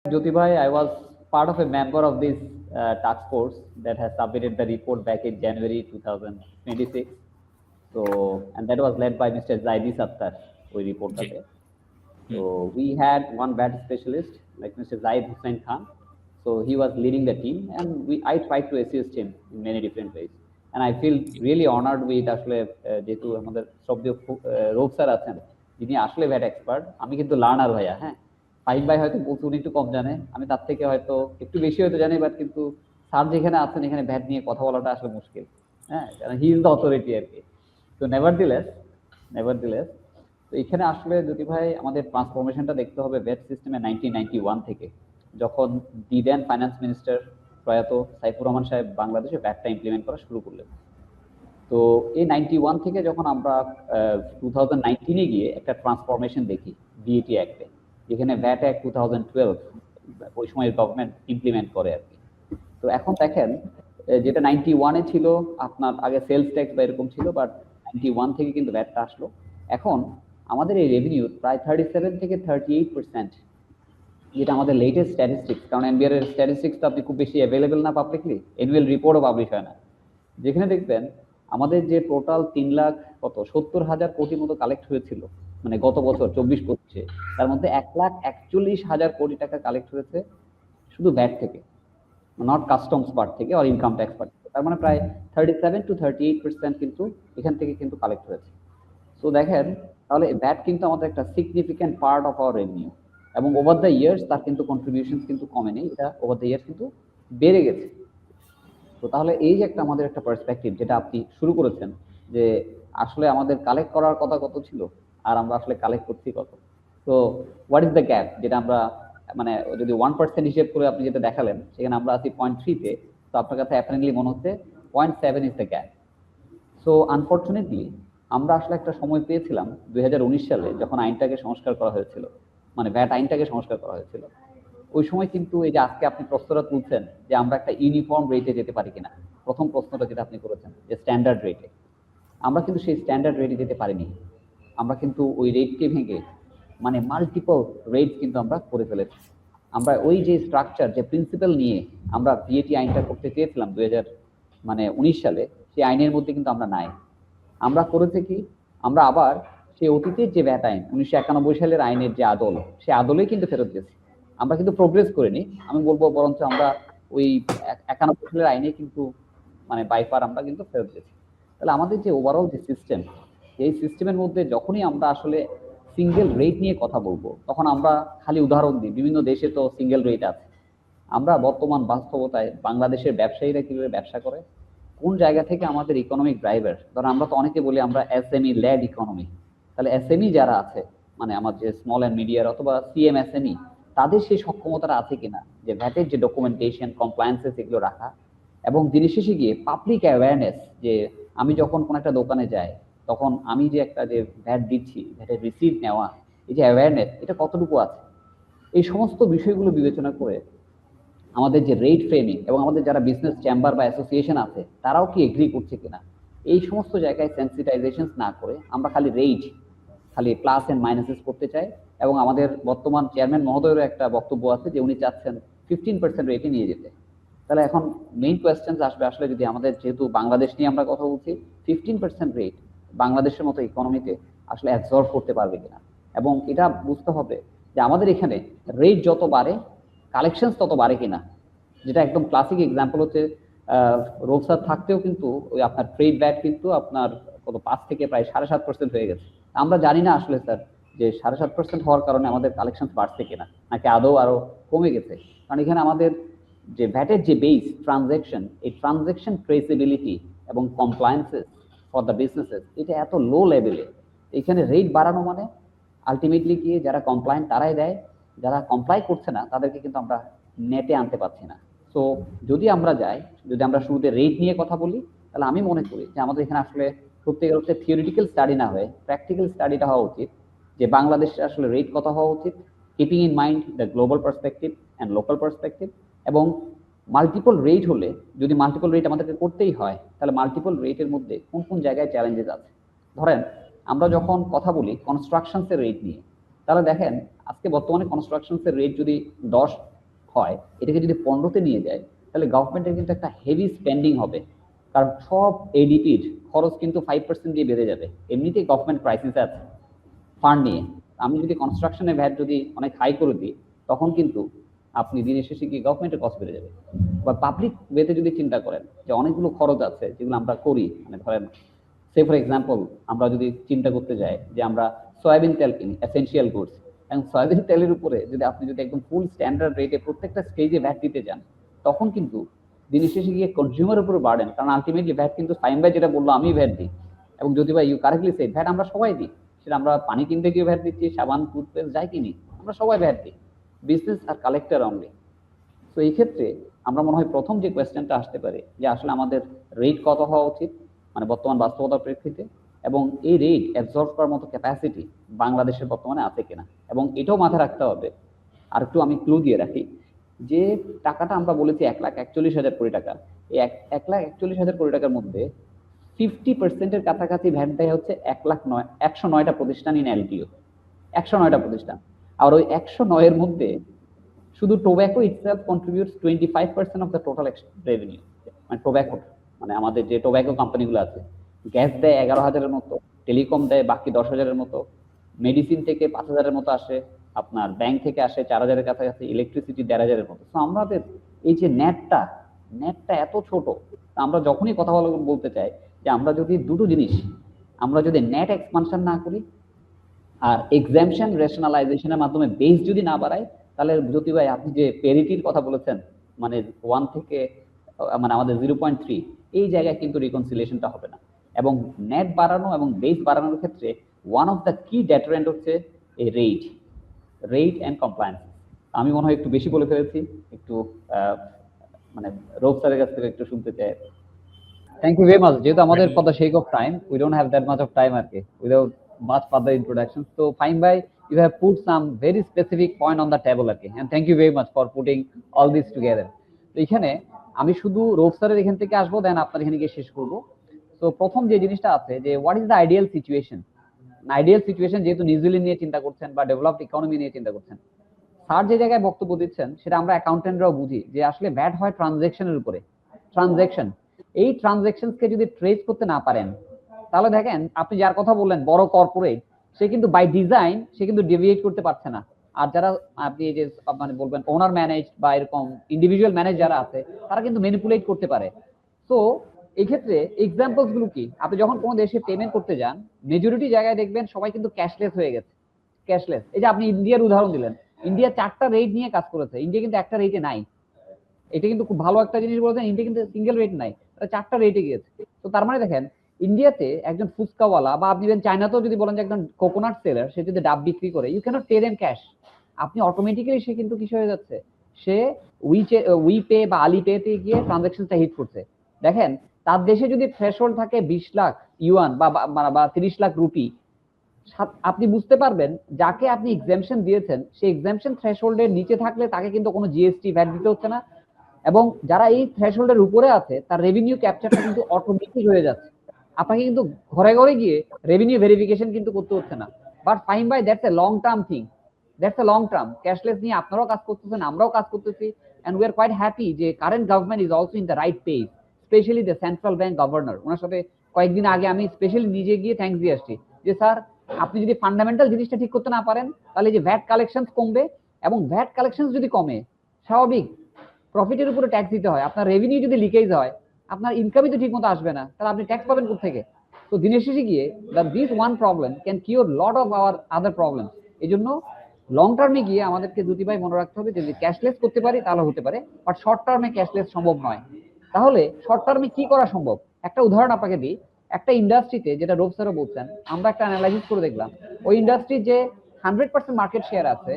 Jyoti bhai, I was part of a member of this task force that has submitted the report back in January 2026. So, and that was led by Mr. Zaidi Sattar, we report G, that. Hmm, So we had one VAT specialist like Mr. Zaid Hussain Khan. So he was leading the team, and I tried to assist him in many different ways. And I feel G, really honored with আসলে যেহেতু আমাদের শ্রদ্ধেয় রোগ sir আছেন, যিনি আসলে VAT expert. আমি কিন্তু লার্নার ভাইয়া, হ্যাঁ। ফাহিম ভাই হয়তো বলতে উনি একটু কম জানে, আমি তার থেকে হয়তো একটু বেশি হয়তো জানি, বাট কিন্তু স্যার যেখানে আছেন এখানে ভ্যাট নিয়ে কথা বলাটা আসলে মুশকিল, হ্যাঁ, কারণ হি ইজ দ্য অথরিটি আর কি। তো নেভার দিলেস তো এখানে আসলে যদি ভাই আমাদের ট্রান্সফরমেশনটা দেখতে হবে ভ্যাট সিস্টেমে 1991 থেকে, যখন দি দেন ফাইন্যান্স মিনিস্টার প্রয়াত সাইফুর রহমান সাহেব বাংলাদেশে ভ্যাটটা ইমপ্লিমেন্ট করা শুরু করলেন। তো এই 91 থেকে যখন আমরা 2019-এ গিয়ে একটা ট্রান্সফরমেশন দেখি ভিএটি অ্যাক্টে, যেখানে ভ্যাট অ্যাক্ট 2012 ওই সময় গভর্নমেন্ট ইমপ্লিমেন্ট করে আর কি। তো এখন দেখেন যেটা 91-এ ছিল আপনার আগে সেলস ট্যাক্স বা এরকম ছিল, বাট 91 থেকে কিন্তু ভ্যাটটা আসলো। এখন আমাদের এই রেভিনিউ প্রায় 37 থেকে 38%, যেটা আমাদের লেটেস্ট স্ট্যাটিস্টিক্স, কারণ এনবিআর এর স্ট্যাটিস্টিক্স তো আপনি খুব বেশি অ্যাভেলেবেল না পাবলিকলি, অ্যানুয়াল রিপোর্টও পাবলিশ হয় না, যেখানে দেখবেন আমাদের যে টোটাল 3 লাখ 70,000 কোটি মতো কালেক্ট হয়েছিল মানে গত বছর 24-25-এ, তার মধ্যে 1,41,000 কোটি টাকা কালেক্ট হয়েছে শুধু ভ্যাট থেকে, নট কাস্টমস পার্ট থেকে আর ইনকাম ট্যাক্স পার্ট থেকে। তার মানে প্রায় 37 to 38% কিন্তু এখান থেকে কিন্তু কালেক্ট হয়েছে। সো দেখেন, তাহলে ভ্যাট কিন্তু আমাদের একটা significant part of our revenue, এবং ওভার দ্য ইয়ার্স তার কিন্তু কন্ট্রিবিউশন কিন্তু কমেনি, এটা ওভার দ্য ইয়ার্স কিন্তু বেড়ে গেছে। তো তাহলে এই যে একটা আমাদের একটা পার্সপেক্টিভ যেটা আপনি শুরু করেছেন, যে আসলে আমাদের কালেক্ট করার কথা কত ছিল আর আমরা আসলে কালেক্ট করছি কত। তো হোয়াট ইজ দ্য গ্যাপ, যেটা আমরা মানে যদি 1% হিসেব করে আপনি যেটা দেখালেন, সেখানে আমরা আছি 0.3-তে। তো আপনার কাছে অ্যাপারেন্টলি মনে হচ্ছে 0.7 is the gap. So unfortunately আমরা আসলে একটা সময় পেয়েছিলাম 2019 সালে, যখন আইনটাকে সংস্কার করা হয়েছিল, মানে ভ্যাট আইনটাকে সংস্কার করা হয়েছিল। ওই সময় কিন্তু এই যে আজকে আপনি প্রশ্নটা তুলছেন যে আমরা একটা ইউনিফর্ম রেটে যেতে পারি কিনা, প্রথম প্রশ্নটা যেটা আপনি করেছেন যে স্ট্যান্ডার্ড রেটে, আমরা কিন্তু সেই স্ট্যান্ডার্ড রেটে যেতে পারিনি। আমরা কিন্তু ওই রেটকে ভেঙে মানে মাল্টিপল রেট কিন্তু আমরা করে ফেলেছি। আমরা ওই যে স্ট্রাকচার, যে প্রিন্সিপাল নিয়ে আমরা ভিএটি আইনটা করতে চেয়েছিলাম 2019 সালে, সেই আইনের মধ্যে কিন্তু আমরা নাই। আমরা করেছে কি, আমরা আবার সেই অতীতের যে ভ্যাট আইন 1991 সালের আইনের যে আদল, সেই আদলেই কিন্তু ফেরত গেছি। আমরা কিন্তু প্রোগ্রেস করিনি, আমি বলবো বরঞ্চ আমরা ওই 91 সালের আইনে কিন্তু মানে বাইফার আমরা কিন্তু ফেরত গেছি। তাহলে আমাদের যে ওভারঅল যে সিস্টেম, এই সিস্টেমের মধ্যে যখনই আমরা আসলে সিঙ্গেল রেট নিয়ে কথা বলবো, তখন আমরা খালি উদাহরণ দিই বিভিন্ন দেশে তো সিঙ্গেল রেট আছে। আমরা বর্তমান বাস্তবতায় বাংলাদেশের ব্যবসায়ীরা কিভাবে ব্যবসা করে, কোন জায়গা থেকে আমাদের ইকোনমিক ড্রাইভার, ধরো আমরা তো অনেকে বলি আমরা এসএমই লেড ইকোনমি। তাহলে এসএমই যারা আছে, মানে আমার যে স্মল অ্যান্ড মিডিয়ার অথবা সিএমএসএমই, তাদের সেই সক্ষমতাটা আছে কিনা যে ভ্যাটের যে ডকুমেন্টেশন কমপ্লায়েন্সেস এগুলো রাখা, এবং দিনের শেষে গিয়ে পাবলিক অ্যাওয়ারনেস, যে আমি যখন কোনো একটা দোকানে যাই, তখন আমি যে একটা যে ভ্যাট দিচ্ছি, ভ্যাটের রিসিপ্ট নেওয়া, এই যে অ্যাওয়ারনেস, এটা কতটুকু আছে। এই সমস্ত বিষয়গুলো বিবেচনা করে আমাদের যে রেট ফ্রেমিং, এবং আমাদের যারা বিজনেস চেম্বার বা অ্যাসোসিয়েশন আছে তারাও কি এগ্রি করছে কিনা, এই সমস্ত জায়গায় সেন্সিটাইজেশন না করে আমরা খালি রেট, খালি প্লাস এন্ড মাইনাসেস করতে চাই। এবং আমাদের বর্তমান চেয়ারম্যান মহোদয়েরও একটা বক্তব্য আছে যে উনি চাচ্ছেন 15% রেটে নিয়ে যেতে। তাহলে এখন মেইন কোয়েশ্চেন আসবে, আসলে যদি আমাদের যেহেতু বাংলাদেশ নিয়ে আমরা কথা বলছি, 15% রেট বাংলাদেশের মতো ইকোনমিতে আসলে অ্যাবজর্ব করতে পারবে কিনা। এবং এটা বুঝতে হবে যে আমাদের এখানে রেট যত বাড়ে, কালেকশন তত বাড়ে কিনা। যেটা একদম ক্লাসিক এক্সাম্পল হচ্ছে রোলসার থাকতেও কিন্তু ওই আপনার ট্রেড ব্যাট কিন্তু আপনার কত 5 থেকে প্রায় 7.5% হয়ে গেছে। আমরা জানি না আসলে স্যার যে 7.5% হওয়ার কারণে আমাদের কালেকশন বাড়ছে কিনা, নাকি আদৌ আরো কমে গেছে। কারণ এখানে আমাদের যে ভ্যাটের যে বেস ট্রানজেকশন, এই ট্রানজেকশন ট্রেসেবিলিটি এবং কমপ্লায়েন্সেস ফর দ্য বিজনেসেস, এটা এত লো লেভেলে। এখানে রেট বাড়ানো মানে আলটিমেটলি গিয়ে যারা কমপ্লায়েন্ট তারাই দেয়, যারা কমপ্লাই করছে না তাদেরকে কিন্তু আমরা নেটে আনতে পারছি না। সো যদি আমরা যাই, যদি আমরা শুরুতে রেট নিয়ে কথা বলি, তাহলে আমি মনে করি যে আমাদের এখানে আসলে সত্যিকার অর্থে থিওরিটিক্যাল স্টাডি না হয়ে প্র্যাকটিক্যাল স্টাডিটা হওয়া উচিত, যে বাংলাদেশে আসলে রেট কত হওয়া উচিত, keeping in mind the global perspective and local perspective. এবং মাল্টিপল রেট হলে, যদি মাল্টিপল রেট আমাদেরকে করতেই হয়, তাহলে মাল্টিপল রেটের মধ্যে কোন কোন জায়গায় চ্যালেঞ্জেস আছে। ধরেন আমরা যখন কথা বলি কনস্ট্রাকশনসের রেট নিয়ে, তাহলে দেখেন আজকে বর্তমানে কনস্ট্রাকশনসের রেট যদি 10 হয়, এটাকে যদি 15-তে নিয়ে যায়, তাহলে গভর্নমেন্টের কিন্তু একটা হেভি স্পেন্ডিং হবে। কারণ সব এডিপির খরচ কিন্তু 5% দিয়ে বেড়ে যাবে। এমনিতেই গভর্নমেন্ট ক্রাইসিসে আছে ফান্ড নিয়ে। আমি যদি কনস্ট্রাকশনের ভ্যাট যদি অনেক হাই করে দিই, তখন কিন্তু আপনি দিনের শেষে গিয়ে গভর্নমেন্টের কস্ট বেড়ে যাবে। বা পাবলিক ওয়েতে যদি চিন্তা করেন যে অনেকগুলো খরচ আছে যেগুলো আমরা করি, মানে ধরেন সে ফর এক্সাম্পল আমরা যদি চিন্তা করতে যাই যে আমরা সয়াবিন তেল কিনি, এসেনশিয়াল গুডস, এবং সয়াবিন তেলের উপরে যদি আপনি যদি একদম ফুল স্ট্যান্ডার্ড রেটে প্রত্যেকটা স্টেজে ভ্যাট দিতে যান, তখন কিন্তু দিনের শেষে গিয়ে কনজিউমার উপর বার্ডেন। কারণ আলটিমেটলি ভ্যাট কিন্তু ফাইম ভাই যেটা বললো আমি ভ্যাট দিই, এবং যদি ভাই ইউ কারেক্টলি সে ভ্যাট আমরা সবাই দিই। সেটা আমরা পানি কিনতে গিয়ে ভ্যাট দিচ্ছি, সাবান টুথপেস্ট যাই কিনি আমরা সবাই ভ্যাট দিই। বিজনেস আর কালেক্টর অনলি। তো এই ক্ষেত্রে আমরা মনে হয় প্রথম যে কোয়েশ্চেনটা আসতে পারে যে আসলে আমাদের রেট কত হওয়া উচিত, মানে বর্তমান বাস্তবতার প্রেক্ষিতে, এবং এই রেট অ্যাবজর্ব করার মতো ক্যাপাসিটি বাংলাদেশের বর্তমানে আছে কিনা। এবং এটাও মাথায় রাখতে হবে, আর একটু আমি ক্লু দিয়ে রাখি, যে টাকাটা আমরা বলেছি 1,41,000 কোটি টাকা, এই 1,41,000 কোটি টাকার মধ্যে 50% কাছাকাছি ভ্যাট দেয় হচ্ছে 109টা প্রতিষ্ঠান ইন এলটিও, 109টা প্রতিষ্ঠান। আর ওই 109 মধ্যে শুধু tobacco itself contributes 25% of the total revenue. মানে টোব্যাকো, মানে আমাদের যে টোব্যাকো কোম্পানিগুলো আছে, গ্যাস দেয় 11,000-এর মতো, টেলিকম দেয় বাকি 10,000-এর মতো, মেডিসিন থেকে 5,000-এর মতো আসে, আপনার ব্যাংক থেকে আসে 4,000-এর কাছাকাছি, ইলেকট্রিসিটি 1,500-এর মতো। তো আমাদের এই যে নেটটা, নেটটা এত ছোট। আমরা যখনই কথা বলতে চাই যে আমরা যদি দুটো জিনিস, আমরা যদি নেট এক্সপানশন না করি আর এক্সামশন রেশনালাইজেশনের মাধ্যমে বেস যদি না বাড়ায়, তাহলে জ্যোতি ভাই আপনি যে পেরিটির কথা বলেছেন, মানে 1 থেকে মানে আমাদের 0.3, এই জায়গায় কিন্তু রিকনসিলিয়েশনটা হবে না। এবং নেট বাড়ানো এবং বেস বাড়ানোর ক্ষেত্রে ওয়ান অফ দ্য কি ডেটারেন্ট হচ্ছে এই রেট অ্যান্ড কমপ্লায়েন্স। আমি মনে হয় একটু বেশি বলে ফেলেছি, একটু মানে রোগ স্যারের কাছ থেকে একটু শুনতে চাই। Thank you very much. যেহেতু আমাদের for the sake of time, we don't have that much of time আর কি, without much further introduction. So Fahim bhai, you have put some very specific point on the table আর কি, and thank you very much for putting all this together. তো এখানে আমি শুধু রোগ স্যারের এখান থেকে আসবো, দেন আপনার এখানে গিয়ে শেষ করবো। তো প্রথম যে জিনিসটা আছে যে what is the ideal situation. Ideal situation যেহেতু নিউজিল্যান্ড নিয়ে চিন্তা করছেন বা ডেভেলপড ইকোনমি নিয়ে চিন্তা করছেন, স্যার যে জায়গায় বক্তব্য দিচ্ছেন সেটা আমরা অ্যাকাউন্টেন্টরাও বুঝি যে আসলে ভ্যাট হয় ট্রানজ্যাকশনের উপরে। ট্রানজ্যাকশন, এই ট্রানজ্যাকশনকে যদি ট্রেস করতে না পারেন, তাহলে দেখেন আপনি যার কথা বললেন বড় কর্পোরেট, সে কিন্তু বাই ডিজাইন সে কিন্তু ডেভিয়েট করতে পারছে না। আর যারা আপনি এই যে মানে বলবেন ওনার ম্যানেজ বা এরকম ইন্ডিভিজুয়াল ম্যানেজ যারা আছে, তারা কিন্তু ম্যানিপুলেট করতে পারে। তো এই ক্ষেত্রে এক্সাম্পলস গুলো কি, আপনি যখন কোনো দেশে পেমেন্ট করতে যান, মেজরিটি জায়গায় দেখবেন সবাই কিন্তু ক্যাশলেস হয়ে গেছে। ক্যাশলেস, এই যে আপনি ইন্ডিয়ার উদাহরণ দিলেন, ইন্ডিয়া 4টা রেট নিয়ে কাজ করেছে, ইন্ডিয়া কিন্তু একটা রেটে নাই। এটা কিন্তু খুব ভালো একটা জিনিস বলেছেন, ইন্ডিয়া কিন্তু সিঙ্গেল রেট নাই, 4টা রেটে গিয়েছে। তো তার মানে দেখেন ইন্ডিয়াতে একজন ফুচকাওয়ালা বা আপনি চায়নাতেও যদি বলেন যে একজন কোকোনাট সেলার, সে যদি ডাব বিক্রি করে, you cannot pay them cash. আপনি অটোমেটিক্যালি সে কিন্তু কিছু হয়ে যাচ্ছে, সে উইপে বা আলিপেতে গিয়ে ট্রানজাকশনটা হিট করছে। দেখেন তার দেশে যদি থ্রেশহোল্ড থাকে 20 লাখ ইউয়ান বা 30 লাখ রুপি, আপনি বুঝতে পারবেন যাকে আপনি এক্সামশন দিয়েছেন সেই এক্সামশন থ্রেশহোল্ডের নিচে থাকলে তাকে কিন্তু কোনো জিএসটি ভ্যাট দিতে হচ্ছে না, এবং যারা এই থ্রেশহোল্ডের উপরে আছে তার রেভিনিউ ক্যাপচারটা কিন্তু অটোমেটিক হয়ে যাচ্ছে। আপনাকে কিন্তু ঘরে ঘরে গিয়ে রেভিনিউ ভেরিফিকেশন কিন্তু করতে হচ্ছে না। But fine by that's a long term thing, that's a long term. Cashless নিয়ে আপনারাও কাজ করতেছেন, আমরাও কাজ করতেছি, and we are quite happy যে current government is also in the right page, specially the central bank governor. ওনার সাথে কয়েকদিন আগে আমি স্পেশালি নিজে গিয়ে থ্যাঙ্কস দিয়ে আসছি যে স্যার আপনি যদি ফান্ডামেন্টাল জিনিসটা ঠিক করতে না পারেন, তাহলে যে ভ্যাট কালেকশন কমবে, এবং ভ্যাট কালেকশন যদি কমে, স্বাভাবিক প্রফিটের উপরে ট্যাক্স দিতে হয়। আপনার রেভিনিউ যদি লিকেজ হয়, আপনার ইনকামই তো ঠিক মতো আসবে না, তাহলে আপনি ট্যাক্স পাবেন কোথেকে? তো দিনের শেষে গিয়ে this one problem can cure lot of our other problem. এই জন্য লং টার্মে গিয়ে আমাদেরকে দুটি ভাই মনে রাখতে হবে, যদি ক্যাশলেস করতে পারি তাহলে হতে পারে, বাট শর্ট টার্মে ক্যাশলেস সম্ভব নয়। তাহলে শর্ট টার্মে কি করা সম্ভব? একটা উদাহরণ আপনাকে দিই। একটা ইন্ডাস্ট্রিতে, যেটা রোব স্যারও বলছেন, আমরা একটা অ্যানালাইসিস করে দেখলাম, ওই ইন্ডাস্ট্রি যে 100% মার্কেট শেয়ার আছে,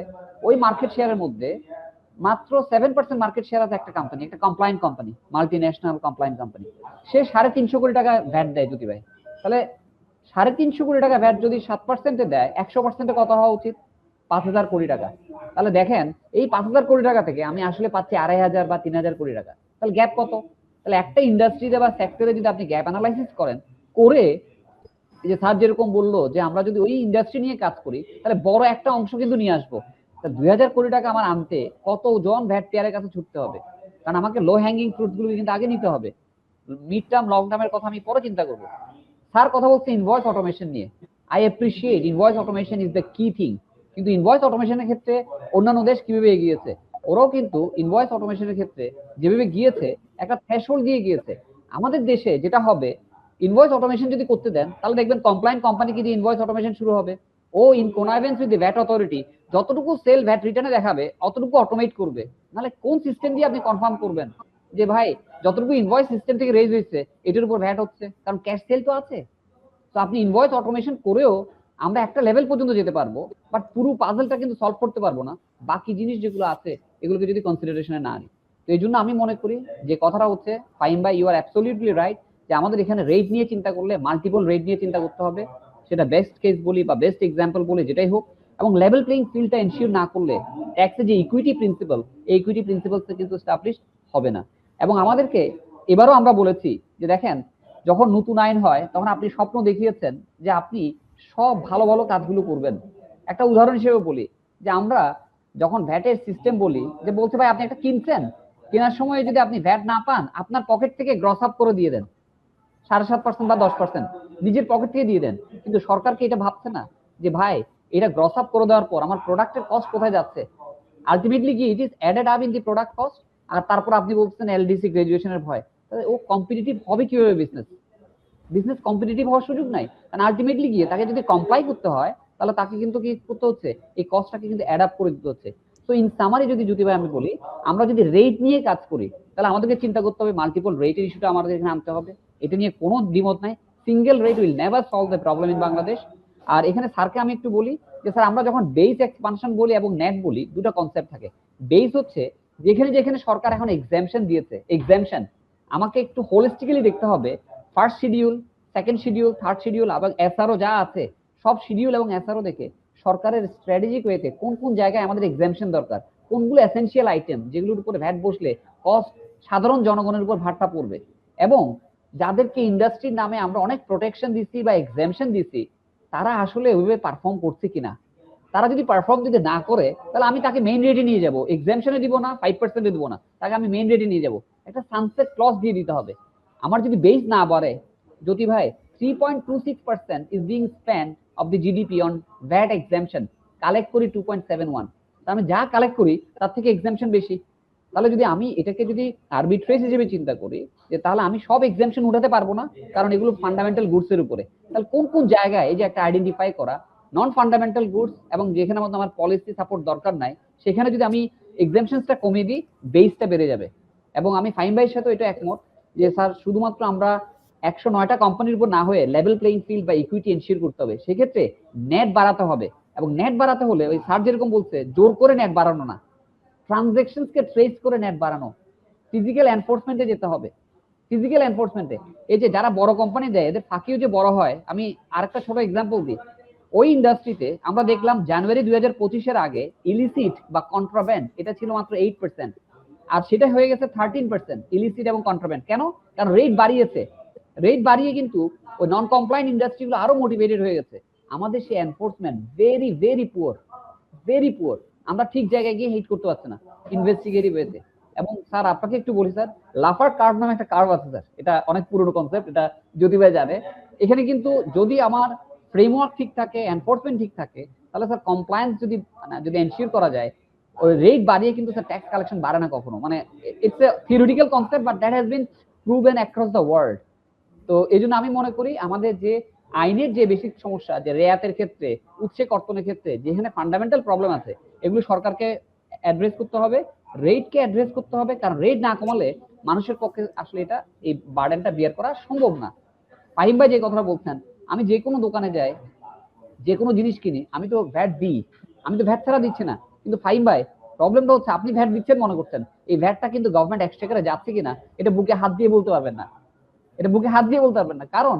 ওই মার্কেট শেয়ারের মধ্যে মাত্র 7% মার্কেট শেয়ার আছে একটা কোম্পানি, একটা compliant company, multi national compliant company. সে 350 কোটি টাকা ভ্যাট দেয় জ্যোতি ভাই। তাহলে 350 কোটি টাকা ভ্যাট যদি 7%-এ দেয়, 100%-এ কত হওয়া উচিত? 5,000 কোটি টাকা। তাহলে দেখেন এই 5,000 কোটি টাকা থেকে আমি আসলে পাচ্ছি 2,500 বা 3,000 কোটি টাকা। তাহলে গ্যাপ কত? তাহলে একটা ইন্ডাস্ট্রিতে বা সেক্টরে যদি আপনি গ্যাপ অ্যানালাইসিস করেন, করে এই যে স্যার যেরকম বললো যে আমরা যদি ওই ইন্ডাস্ট্রি নিয়ে কাজ করি, তাহলে বড় একটা অংশ কিন্তু নিয়ে আসবো। 2,000 কোটি টাকা আমার আনতে কতজন ভ্যাট পেয়ারের কাছে ছুটতে হবে, কারণ আমাকে লো হ্যাঙ্গিং ফ্রুট গুলো কিন্তু আগে নিতে হবে, মিড টার্ম লং টার্মের কথা আমি পরে চিন্তা করবো। স্যার কথা বলছে ইনভয়েস অটোমেশন নিয়ে। I appreciate invoice automation is the কি থিং, কিন্তু ইনভয়েস অটোমেশনের ক্ষেত্রে অন্যান্য দেশ কিভাবে এগিয়েছে, ওরাও কিন্তু ইনভয়েস অটোমেশনের ক্ষেত্রে যেভাবে গিয়েছে একটা থ্রেশহোল্ড দিয়ে গিয়েছে। আমাদের দেশে যেটা হবে, ইনভয়েস অটোমেশন যদি করতে দেন তাহলে দেখবেন কমপ্লায়েন্ট কোম্পানিকে দিয়ে ইনভয়েস অটোমেশন শুরু হবে। ও in connivance with the VAT authority যতটুকু সেল ভ্যাট রিটার্নে দেখাবে অতটুকু অটোমেট করবে। নাহলে কোন সিস্টেম দিয়ে আপনি কনফার্ম করবেন যে ভাই যতটুকু ইনভয়েস সিস্টেম থেকে রেজ হয়েছে এটার উপর ভ্যাট হচ্ছে, কারণ ক্যাশ সেল তো আছে। তো আপনি ইনভয়েস অটোমেশন করেও আমরা একটা লেভেল পর্যন্ত যেতে পারবো, বাট পুরো পাজলটা কিন্তু সলভ করতে পারবো না বাকি জিনিস যেগুলো আছে এগুলোকে যদি কনসিডারেশনে না নিই। তো এই জন্য আমি মনে করি যে কথাটা হচ্ছে ফাইম ভাই, ইউ আর অ্যাবসলিউটলি রাইট, যে আমাদের এখানে রেট নিয়ে চিন্তা করলে মাল্টিপল রেট নিয়ে চিন্তা করতে হবে, সেটা বেস্ট কেস বলি বা বেস্ট এক্সাম্পল বলি যেটাই হোক, এবং লেভেল প্লেইং ফিল্ডটা এনশিওর না করলে ট্যাক্সের যে ইকুইটি প্রিন্সিপাল, এই ইকুইটি প্রিন্সিপালস কিন্তু এস্টাবলিশ হবে না। এবং আমাদেরকে এবারও আমরা বলেছি যে দেখেন, যখন নতুন আইন হয় তখন আপনি স্বপ্ন দেখিয়েছেন যে আপনি সব ভালো ভালো কাজগুলো করবেন। একটা উদাহরণ হিসেবে বলি যে আমরা যখন ভ্যাটের সিস্টেম বলি, যে বলতে ভাই আপনি একটা কিনছেন, কেনার সময় যদি আপনি ভ্যাট না পান আপনার পকেট থেকে গ্রস আপ করে দিয়ে দেন 7.5% বা 10%, নিজের পকেট থেকে দিয়ে দেন। কিন্তু সরকারকে এটা ভাবছে না যে ভাই এটা গ্রস আপ করে দেওয়ার পর আমার প্রোডাক্টের কস্ট কোথায় যাচ্ছে, আলটিমেটলি কি it is added up in the product cost. আর তারপর আপনি বলছেন এলডিসি গ্রাজুয়েশনের ভয়, তাহলে ও কম্পিটিটিভ হবে কিভাবে? বিজনেস বিজনেস কম্পিটিটিভ হওয়ার সুযোগ নাই, কারণ আলটিমেটলি গিয়ে তাকে যদি কমপ্লাই করতে হয় তাহলে তাকে কিন্তু কি করতে হচ্ছে, এই কস্টটাকে কিন্তু অ্যাড আপ করে দিতে হচ্ছে। তো ইন সামারি যদি জ্যোতি ভাই আমি বলি, আমরা যদি রেট নিয়ে কাজ করি তাহলে আমাদেরকে চিন্তা করতে হবে মাল্টিপল রেটের ইস্যুটা আমাদের এখানে আনতে হবে। এটা নিয়ে কোনো দ্বিমত নাই, single rate will never solve the problem in Bangladesh. আর এখানে স্যারকে আমি একটু বলি যে স্যার আমরা যখন বেস এক্সপানশন বলি এবং নেট বলি দুটো কনসেপ্ট থাকে। বেস হচ্ছে যেখানে যেখানে সরকার এখন এক্সামশন দিয়েছে, এক্সামশন আমাকে একটু হোলিস্টিক্যালি দেখতে হবে। First schedule, second schedule, third schedule এবং এসআরও যা আছে সব শিডিউল এবং এসআরও দেখে সরকারের স্ট্র্যাটেজিক ওয়েতে কোন কোন জায়গায় আমাদের এক্সামশন দরকার, কোনগুলো এসেনশিয়াল আইটেম যেগুলোর উপরে ভ্যাট বসলে কস্ট সাধারণ জনগণের উপর ভারটা পড়বে, এবং যাদেরকে ইন্ডাস্ট্রির নামে আমরা অনেক প্রোটেকশন দিচ্ছি বা এক্সামশন দিচ্ছি তারা আসলে ওইভাবে পারফর্ম করছে কিনা। তারা যদি পারফর্ম যদি না করে তাহলে আমি তাকে মেইন রেটে নিয়ে যাবো, এক্সামশনে দিব না, 5% দিব না, তাকে আমি মেইন রেটে নিয়ে যাবো। একটা সানসেট ক্লজ দিয়ে দিতে হবে। আমার যদি বেস না বাড়ে, জ্যোতি ভাই 3.26% is being spent of the GDP on VAT exemption, collect করি 2.71, আমি যা কালেক্ট করি তার থেকে এক্সামশন বেশি। তাহলে যদি আমি এটাকে যদি আরবিট্রেজ হিসেবে চিন্তা করি যে তাহলে আমি সব এক্সামশন উঠাতে পারবো না, কারণ এগুলো ফান্ডামেন্টাল গুডস এর উপরে। তাহলে কোন কোন জায়গায় এই যে একটা আইডেন্টিফাই করা নন ফান্ডামেন্টাল গুডস এবং যেখানে মধ্যে আমার পলিসি সাপোর্ট দরকার নাই, সেখানে যদি আমি এক্সামশনসটা কমিয়ে দিই বেসটা বেড়ে যাবে। এবং আমি ফাইম ভাইয়ের সাথে এটা একমত যে স্যার শুধুমাত্র আমরা 109টা কোম্পানির উপর না হয়ে লেভেল প্লেইং ফিল্ড বা ইকুইটি এনশিওর করতে হবে, সেক্ষেত্রে নেট বাড়াতে হবে। এবং নেট বাড়াতে হলে ওই স্যার যেরকম বলছে জোর করে নেট বাড়ানো না, ট্রানজেকশনসকে ট্রেস করে নেট বাড়ানো, ফিজিক্যাল এনফোর্সমেন্টে যেতে হবে। ফিজিক্যাল এনফোর্সমেন্টে এই যে যারা বড় কোম্পানি দেয় এদের ফাঁকিও যে বড় হয়, আমি আরেকটা ছোট এক্সাম্পল দিই। ওই ইন্ডাস্ট্রিতে আমরা দেখলাম জানুয়ারি 2025-এর আগে ইলিসিট বা কন্ট্রাব্যান্ড এটা ছিল মাত্র 8%, আর সেটা হয়ে গেছে 13% ইলিসিট এবং কন্ট্রাব্যান্ড। কেন? কারণ রেট বাড়িয়েছে, রেট বাড়িয়ে কিন্তু ওই নন কমপ্লায়েন্ট ইন্ডাস্ট্রিগুলো আরো মোটিভেটেড হয়ে গেছে। আমাদের সেই enforcement very very poor, very poor. আমরা ঠিক জায়গায় গিয়ে হিট করতে পারছি না ইনভেস্টিগেটিভ ওয়েতে। এবং স্যার আপনাকে একটু বলি স্যার, লাফার কার্ভ নামে একটা কার্ভ আছে স্যার, এটা অনেক পুরনো কনসেপ্ট, এটা জ্যোতি ভাই জানে। এখানে কিন্তু যদি আমার ফ্রেমওয়ার্ক ঠিক থাকে, এনফোর্সমেন্ট ঠিক থাকে, তাহলে স্যার কমপ্লায়েন্স যদি যদি এনশিওর করা যায়, ওই রেট বাড়িয়ে কিন্তু স্যার ট্যাক্স কালেকশন বাড়ে না কখনো। মানে it's a theoretical concept but that has been proven across the world. তো এই জন্য আমি মনে করি আমাদের যে আইনের যে বেসিক সমস্যা, যে রেয়াতের ক্ষেত্রে, উৎসে কর্তনের ক্ষেত্রে যেখানে ফান্ডামেন্টাল প্রবলেম আছে, এগুলো সরকারকে অ্যাড্রেস করতে হবে, রেটকে অ্যাড্রেস করতে হবে, কারণ রেট না কমালে মানুষের পক্ষে আসলে এটা এই বার্ডেনটা বিয়ার করা সম্ভব না। ফাহিম ভাই যে কথাটা বলছেন, আমি যে কোনো দোকানে যাই, যে কোনো জিনিস কিনি, আমি তো ভ্যাট দিই, আমি তো ভ্যাট ছাড়া দিচ্ছি না। কিন্তু ফাহিম ভাই প্রবলেমটা হচ্ছে আপনি ভ্যাট দিচ্ছেন মনে করছেন, এই ভ্যাটটা কিন্তু গভর্নমেন্ট এক্সট্রাকারে যাচ্ছে কিনা এটা বুকে হাত দিয়ে বলতে পারবেন না, এটা বুকে হাত দিয়ে বলতে পারবেন না, কারণ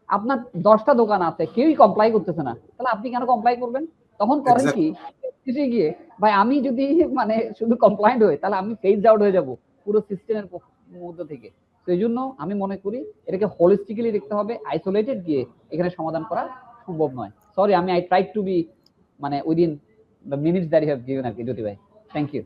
আপনার 10টা দোকান আছে কেউই কমপ্লাই করতেছে না, তাহলে আপনি কেন কমপ্লাই করবেন? তখন করেন কি, এসে গিয়ে ভাই আমি যদি মানে শুধু কমপ্লায়েন্ট হই তাহলে আমি ফেজ আউট হয়ে যাব পুরো সিস্টেমের মধ্যে থেকে। তো এই জন্য আমি মনে করি এটাকে হোলিস্টিক্যালি দেখতে হবে, আইসোলেটেড গিয়ে এখানে সমাধান করা সম্ভব নয়। সরি, আমি আই ট্রাই টু বি মানে within the minutes that you have given আর কি জ্যোতি ভাই। Thank you.